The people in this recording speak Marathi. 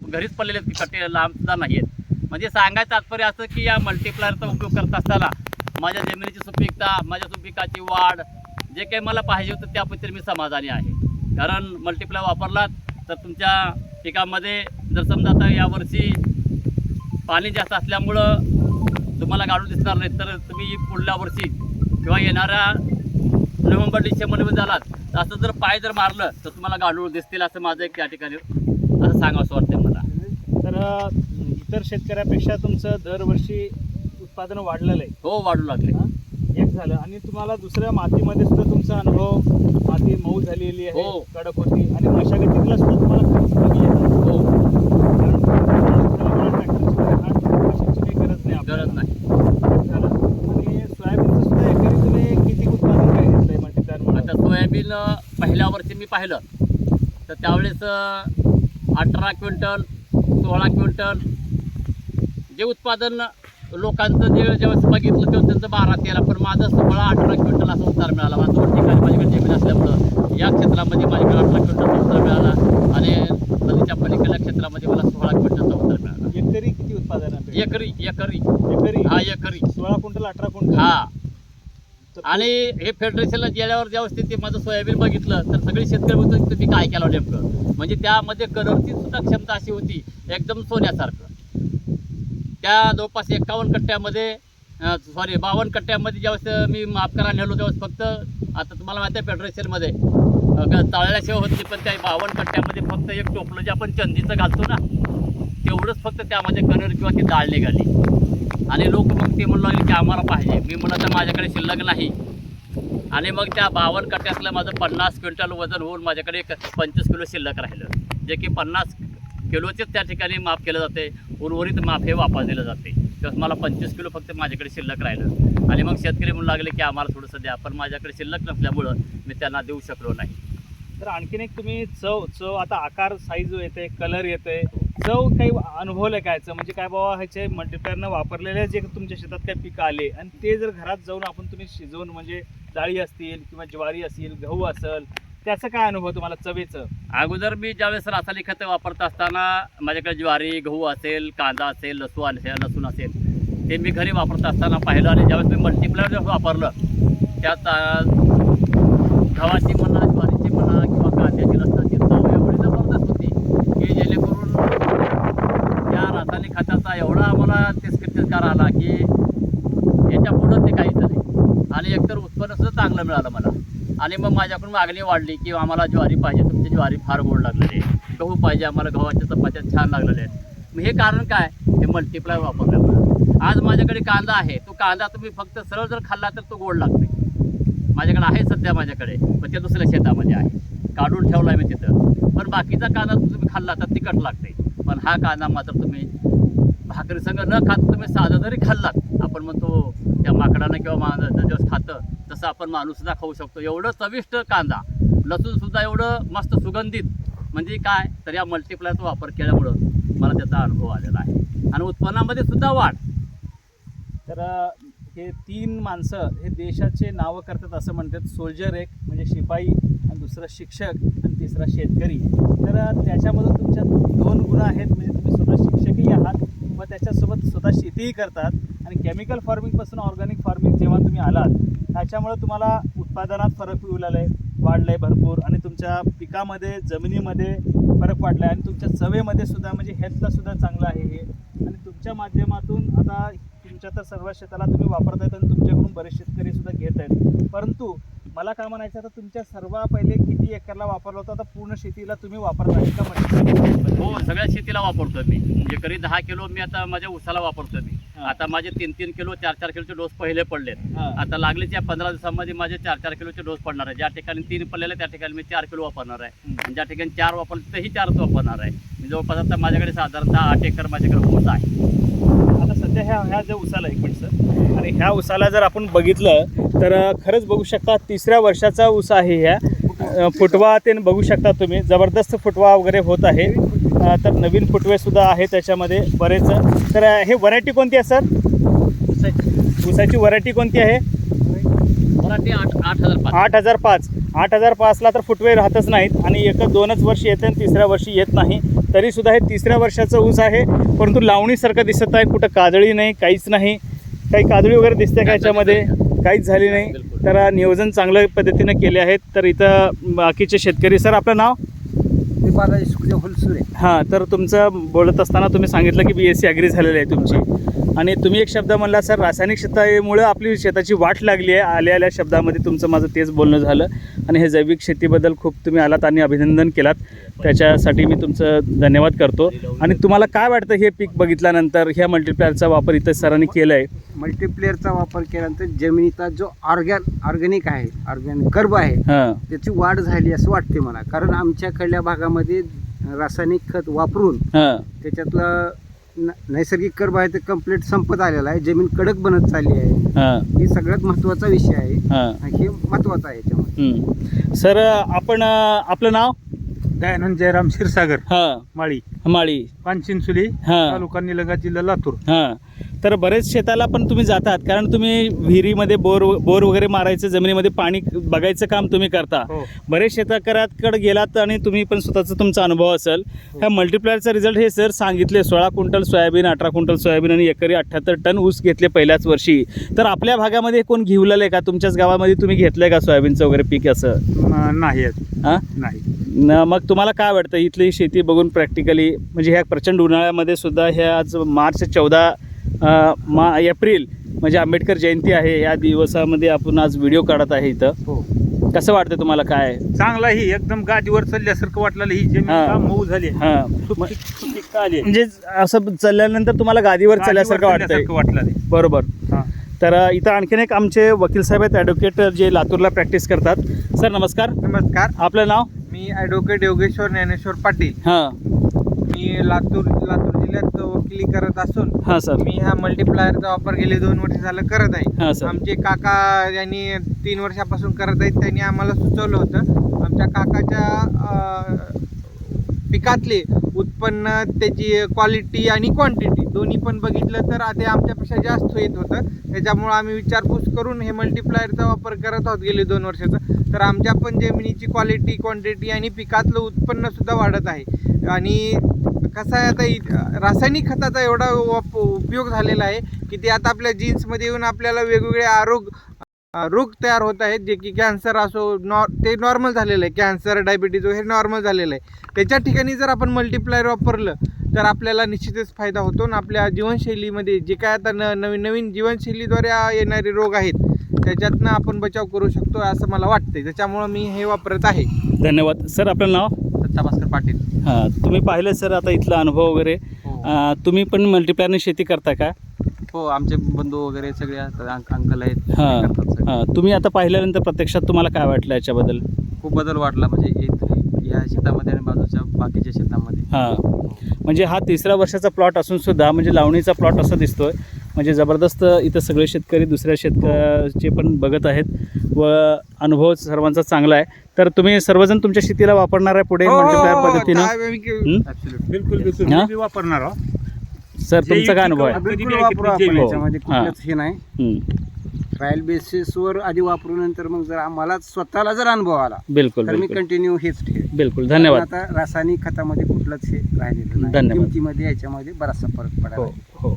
घरीच पडलेले आहेत, कट्टे लांब सुद्धा नाही आहेत. म्हणजे सांगायचं तात्पर्य असं की या मल्टीप्लायरचा उपयोग करत असताना माझ्या जमिनीची सुपीकता, माझ्या सुपीकाची वाढ, जे काही मला पाहिजे होतं त्याबद्दल मी समाधानी आहे. कारण मल्टीप्लायर वापरलात तर तुमच्या पिकामध्ये जर समजा आता यावर्षी पाणी जास्त असल्यामुळं तुम्हाला गाडूळ दिसणार नाही, तर तुम्ही पुढल्या वर्षी किंवा येणाऱ्या नोव्हेंबर डिसेंबरमध्ये झालात तर असं जर पाय जर मारलं तर तुम्हाला गाडूळ दिसतील, असं माझं एक त्या ठिकाणी असं सांगावं वाटतं मला. तर इतर शेतकऱ्यापेक्षा तुमचं दरवर्षी उत्पादन वाढलेलं आहे. हो, वाढू लागले. एक झालं, आणि तुम्हाला दुसऱ्या मातीमध्ये सुद्धा तुमचा अनुभव, माती मऊ झालेली आहे, हो. कडक होती, आणि मशागतीला सुद्धा तुम्हाला खर्च कमी येतात. हो, कारण ट्रॅक्टरची काही गरज नाही आपल्याला. गरज नाही. एक झालं. आणि सोयाबीनचं सुद्धा एकरी तुम्ही किती उत्पादन काय घेतलंय मल्टीप्लायरमुळे? आता सोयाबीन पहिल्या वर्षी मी पाहिलं तर त्यावेळेस 18 क्विंटल 16 क्विंटल जे उत्पादन लोकांचं ज्यावेळेस बघितलं तेव्हा त्यांचं 12-13, पण माझं 16-18 क्विंटल असं उत्तर मिळाला. माझं 2 ठिकाणी माझ्याकडे जमीन असल्यामुळं या क्षेत्रामध्ये माझ्याकडे 18 क्विंटलचा उत्तर मिळाला आणि नदीच्या पलीकडल्या क्षेत्रामध्ये मला 16 क्विंटलचा उत्तर मिळाला. एकरी किती उत्पादन आहे? एकरी एकरी हा, एकरी 16 क्विंटल 18 क्विंटल. हा. आणि हे फेडरेशनला गेल्यावर ज्यावेळेस ते माझं सोयाबीन बघितलं तर सगळे शेतकरी म्हणतात की तुम्ही काय केलं नेमकं. म्हणजे त्यामध्ये कलरची सुद्धा क्षमता अशी होती एकदम सोन्यासारखं. त्या जवळपास 51 कट्ट्यामध्ये 52 कट्ट्यामध्ये ज्यावेळेस मी माफ करायला नेलो त्यावेळेस फक्त, आता तुम्हाला माहिती आहे फेडरेशनमध्ये तळल्याशिवाय होती, पण त्या 52 कट्ट्यामध्ये फक्त एक टोपलं जे आपण चंदीचं घालतो ना तेवढंच फक्त त्यामध्ये कलर किंवा ती डाळ निघाली. आणि लोक मग ते म्हणू लागले की आम्हाला पाहिजे. मी म्हणलं तर माझ्याकडे शिल्लक नाही. आणि मग त्या 52 कट्ट्यातलं माझं 50 क्विंटल वजन होऊन माझ्याकडे 25 किलो शिल्लक राहिलं, जे की 50 किलोचेच त्या ठिकाणी माफ केलं जाते, उर्वरित माफ हे वापस दिलं जाते. तेव्हा मला 25 किलो फक्त माझ्याकडे शिल्लक राहिलं. आणि मग शेतकरी म्हणू लागले की आम्हाला थोडंसं द्या, पण माझ्याकडे शिल्लक नसल्यामुळं मी त्यांना देऊ शकलो नाही. तर आणखीन एक तुम्ही चव आता आकार साईज येते, कलर येते, चव काही अनुभवलं कायचं, म्हणजे काय बाबा ह्याचे मल्टीप्लायरनं वापरलेले जे तुमच्या शेतात काही पिकं आले आणि ते जर घरात जाऊन आपण तुम्ही शिजवून, म्हणजे डाळी असतील किंवा ज्वारी असेल, गहू असेल, त्याचं काय अनुभव तुम्हाला चवेचं? अगोदर मी ज्यावेळेस रासायनिक खतं वापरत असताना माझ्याकडे ज्वारी, गहू असेल, कांदा असेल, लसूण असेल, ते मी घरी वापरत असताना पाहिलं. आणि ज्यावेळेस मी मल्टीप्लायर वापरलं त्यात गव्हाची म्हणा, ज्वारीची म्हणा किंवा कांद्याची, लसणाची चव एवढी जबरदस्त होती की जेणेकरून त्या रासायनिक खताचा एवढा आम्हाला तिरस्कार आला की याच्या पुढं ते काहीच नाही. आणि एकतर उत्पन्नसुद्धा चांगलं मिळालं मला. आणि मग माझ्याकडून मागणी वाढली की आम्हाला ज्वारी पाहिजे, तुमची ज्वारी फार गोड लागलेली आहे, गहू पाहिजे आम्हाला, गव्हाच्या चपात्या छान लागलेल्या आहेत. मग हे कारण काय? हे मल्टीप्लायर वापरल्यामुळे. आज माझ्याकडे कांदा आहे, तो कांदा तुम्ही फक्त सरळ जर खाल्ला तर तो गोड लागते. माझ्याकडे आहे सध्या, माझ्याकडे, पण ते दुसऱ्या शेतामध्ये आहे, काढून ठेवला आहे मी तिथं. पण बाकीचा कांदा तुम्ही खाल्ला तर तिखट लागते. पण हा कांदा मात्र तुम्ही भाकरी संग न खात तुम्ही साधा जरी खाल्लात, आपण म्हणतो त्या माकडानं किंवा माणूस खातं तसं आपण माणूससुद्धा खाऊ शकतो. एवढं चविष्ट कांदा, लसूणसुद्धा एवढं मस्त सुगंधित. म्हणजे काय तर या मल्टीप्लायरचा वापर केल्यामुळं मला त्याचा अनुभव आलेला आहे. आणि उत्पन्नामध्ये सुद्धा वाढ. तर हे 3 माणसं हे देशाचे नावं करतात असं म्हणतात. सोल्जर एक म्हणजे शिपाई, आणि दुसरा शिक्षक, आणि तिसरा शेतकरी. तर त्याच्यामधून तुमच्या 2 गुण आहेत, म्हणजे तुम्ही स्वतः शिक्षकही आहात व त्याच्यासोबत स्वतः शेतीही करतात. आणि केमिकल फार्मिंगपासून ऑर्गॅनिक फार्मिंग जेव्हा तुम्ही आलात त्याच्यामुळं तुम्हाला उत्पादनात फरक वाढला आहे भरपूर, आणि तुमच्या पिकामध्ये, जमिनीमध्ये फरक वाढला आहे, आणि तुमच्या चवेमध्ये सुद्धा, म्हणजे हेल्थला सुद्धा चांगलं आहे हे. आणि तुमच्या माध्यमातून आता तुमच्या तर सर्व शेताला तुम्ही वापरत आहेत आणि तुमच्याकडून बरेच शेतकरी सुद्धा घेत आहेत. परंतु मला काय म्हणायचं, आता तुमच्या सर्व पहिले किती एकरला वापरला होता, आता पूर्ण शेतीला तुम्ही वापरता आहे का? हो, सगळ्या शेतीला वापरतो मी. एकरी 10 किलो मी आता माझ्या ऊसाला वापरतो मी. आता माझे 3-3 किलो 4-4 किलोचे डोस पहिले पडलेत. आता लागलीच्या 15 दिवसामध्ये माझे 4-4 किलोचे डोस पडणार आहे. ज्या ठिकाणी 3 पडलेले त्या ठिकाणी मी 4 किलो वापरणार आहे, आणि ज्या ठिकाणी 4 वापरले तेही 4च वापरणार आहे. मी जवळपास आता माझ्याकडे साधारणतः 8 एकर माझ्याकडे ऊस आहे. आता सध्या ह्या ज्या ऊसाला, एक मिनिट सर, आणि ह्या ऊसाला जर आपण बघितलं तर खरंच बघू शकता 3ऱ्या वर्षाचा ऊस आहे. ह्या फुटवा ते बघू शकता तुम्ही, जबरदस्त फुटवा वगैरे होत आहे. तर नवीन फुटवे सुद्धा आहे त्याच्यामध्ये बरेच. तर हे व्हरायटी कोणती आहे सर? ऊसाची व्हरायटी कोणती आहे? व्हरायटी 8005. 8005. 8005ला तर फुटवे राहतच नाहीत, आणि 1-2च वर्ष येते आणि 3ऱ्या वर्षी येत नाही. तरी सुद्धा हे 3ऱ्या वर्षाचं ऊस आहे, परंतु लावणीसारखं दिसत आहे. कुठं काजळी नाही, काहीच नाही. काही काजळी वगैरे दिसते का याच्यामध्ये? काहीच झाली नाही. तर नियोजन चांगल्या पद्धतीने केले आहेत. तर इथं बाकीचे शेतकरी. सर आपलं नाव? बालाजी सुखदेव फुलसुरे. हां, तर तुमचं बोलत असताना तुम्ही सांगितलं की BSc ॲग्री झालेली आहे तुमची, आणि तुम्ही एक शब्द म्हणला सर रासायनिक शेतीमुळे आपली शेताची वाट लागली आहे. आल्या शब्दामध्ये तुमचं माझं तेच बोलणं झालं. आणि हे जैविक शेतीबद्दल खूप तुम्ही आलात आणि अभिनंदन केलात, त्याच्यासाठी मी तुमचं धन्यवाद करतो. आणि तुम्हाला काय वाटतं हे पीक बघितल्यानंतर, ह्या मल्टीप्लायरचा वापर इथं सरांनी केला आहे? मल्टीप्लेअरचा वापर केल्यानंतर जमिनीचा जो ऑर्गॅनिक आहे, ऑर्गॅनिक कर्ब आहे, हां त्याची वाढ झाली असं वाटते मला. कारण आमच्याकडल्या भागामध्ये रासायनिक खत वापरून हां त्याच्यातलं नैसर्गिक कर्ब आहे ते कंप्लीट संपत आलेला आहे. जमीन कडक बनत चालली आहे. हां ही सगळ्यात महत्त्वाचा विषय आहे. हां. हे महत्त्वाचं आहे याच्यामध्ये. सर आपण आपलं नाव? दयानंद जयराम क्षीरसागर, हां माळी, माळी. पानचिंचोली, हां तालुका निलंगा, जिल्हा लातूर. हां. तर बरेच शेताला पण तुम्ही जातात, कारण तुम्ही विहिरीमध्ये बोर वगैरे मारायचं, जमिनीमध्ये पाणी बघायचं काम तुम्ही करता. हो. बरेच शेतकऱ्याकडे गेलात आणि तुम्ही पण स्वतःचा तुमचा अनुभव असेल. ह्या मल्टीप्लायरचा रिझल्ट हे सर सांगितले, 16 क्विंटल सोयाबीन, 18 क्विंटल सोयाबीन आणि एकरी 78 टन ऊस घेतले पहिल्याच वर्षी. तर आपल्या भागामध्ये कोण घेऊलेलं आहे का? तुमच्याच गावामध्ये तुम्ही घेतलं आहे का सोयाबीनचं वगैरे पीक असं? नाही अजून. हां. नाही. मग तुम्हाला काय वाटतं इथली शेती बघून प्रॅक्टिकली, म्हणजे ह्या प्रचंड उन्हाळ्यामध्ये सुद्धा, ह्या आज मार्च 14 एप्रिल म्हणजे आंबेडकर जयंती आहे, या दिवसामध्ये आपण आज व्हिडिओ काढत आहे इथं. हो. कसं वाटतं तुम्हाला? काय चांगला ही एकदम गादीवर चालल्यासारखं वाटलं. ही जमीन हां. का मऊ झाली, हां, सुपीकता आली, म्हणजे असं चालल्यानंतर तुम्हाला गादीवर चालल्यासारखं वाटतंय? वाटलं. बरोबर. हां. तर इथं आणखीन एक आमचे वकील साहेब आहेत, ॲडव्होकेट, जे लातूरला प्रॅक्टिस करतात. सर नमस्कार. नमस्कार, आपलं नाव? मी ॲडव्होकेट योगेश्वर ज्ञानेश्वर पाटील. हां मी लातूर जिल्ह्यात वकिली करत असून हां सर. मी हा मल्टीप्लायरचा वापर गेले 2 वर्ष झालं करत आहे. हां सर. आमचे काका यांनी 3 वर्षापासून करत आहेत. त्यांनी आम्हाला सुचवलं होतं. आमच्या काकाच्या पिकातले उत्पन्न, त्याची क्वालिटी आणि क्वांटिटी दोन्ही पण बघितलं तर ते आमच्यापेक्षा जास्त येत होतं. त्याच्यामुळं आम्ही विचारपूस करून हे मल्टीप्लायरचा वापर करत आहोत गेले 2 वर्षाचं. तर आमच्या पण जमिनीची क्वालिटी, क्वांटिटी आणि पिकातलं उत्पन्नसुद्धा वाढत आहे. आणि कसं आहे, आता रासायनिक खताचा एवढा उपयोग झालेला आहे की ते आता आपल्या जीन्समध्ये येऊन आपल्याला वेगवेगळे रोग तयार होत आहेत, जे की कॅन्सर असो, ते नॉर्मल झालेलं आहे. कॅन्सर, डायबिटीज हे नॉर्मल झालेलं आहे. त्याच्या ठिकाणी जर आपण मल्टीप्लायर वापरलं तर आपल्याला निश्चितच फायदा होतो. आणि आपल्या जीवनशैलीमध्ये जे काय आता नवीन जीवनशैलीद्वारे येणारे रोग आहेत त्याच्यातनं आपण बचाव करू शकतो असं मला वाटतं. त्याच्यामुळं मी हे वापरत आहे. धन्यवाद. सर आपलं नाव? दत्ता भास्कर पाटील. हां, तुम्ही पाहिलं सर आता इथला अनुभव वगैरे. हो. तुम्ही पण मल्टीप्लायरने शेती करता का? हो, आमचे बंधू वगैरे सगळे अंकल आहेत. हां हां. तुम्ही आता पाहिल्यानंतर प्रत्यक्षात तुम्हाला काय वाटलं याच्याबद्दल? खूप बदल वाटला, म्हणजे या शेतामध्ये आणि बाजूच्या बाकीच्या शेतामध्ये. हां, म्हणजे हा 3रा वर्षाचा प्लॉट असून सुद्धा, म्हणजे लावणीचा प्लॉट असा दिसतोय, म्हणजे जबरदस्त इथं सगळे शेतकरी दुसऱ्या शेतकऱ्याचे पण बघत आहेत व अनुभव सर्वांचा चांगला आहे. तर तुम्ही सर्वजण तुमच्या शेतीला वापरणार आहे पुढे मल्टीप्लायर पद्धतीनं? बिलकुल बिलकुल. हां? मी वापरणार आहो. सर तुमचा काय अनुभव आहे? बिलकुल वापरू आपण. हो. याच्यामध्ये कुठलंच हे नाही. हं. ट्रायल बेसिसवर आधी वापरून नंतर मग जर आम्हाला स्वतःला जर अनुभव आला बिलकुल तर मी बिलकुल कंटिन्यू हेच ठेवेन. बिलकुल. धन्यवाद. आता रासायनिक खतामध्ये कुठलंच हे राहिलेलं नाही. धन्यवाद. किमतीमध्ये याच्यामध्ये बराचसा फरक पडायला हो लागला. हो.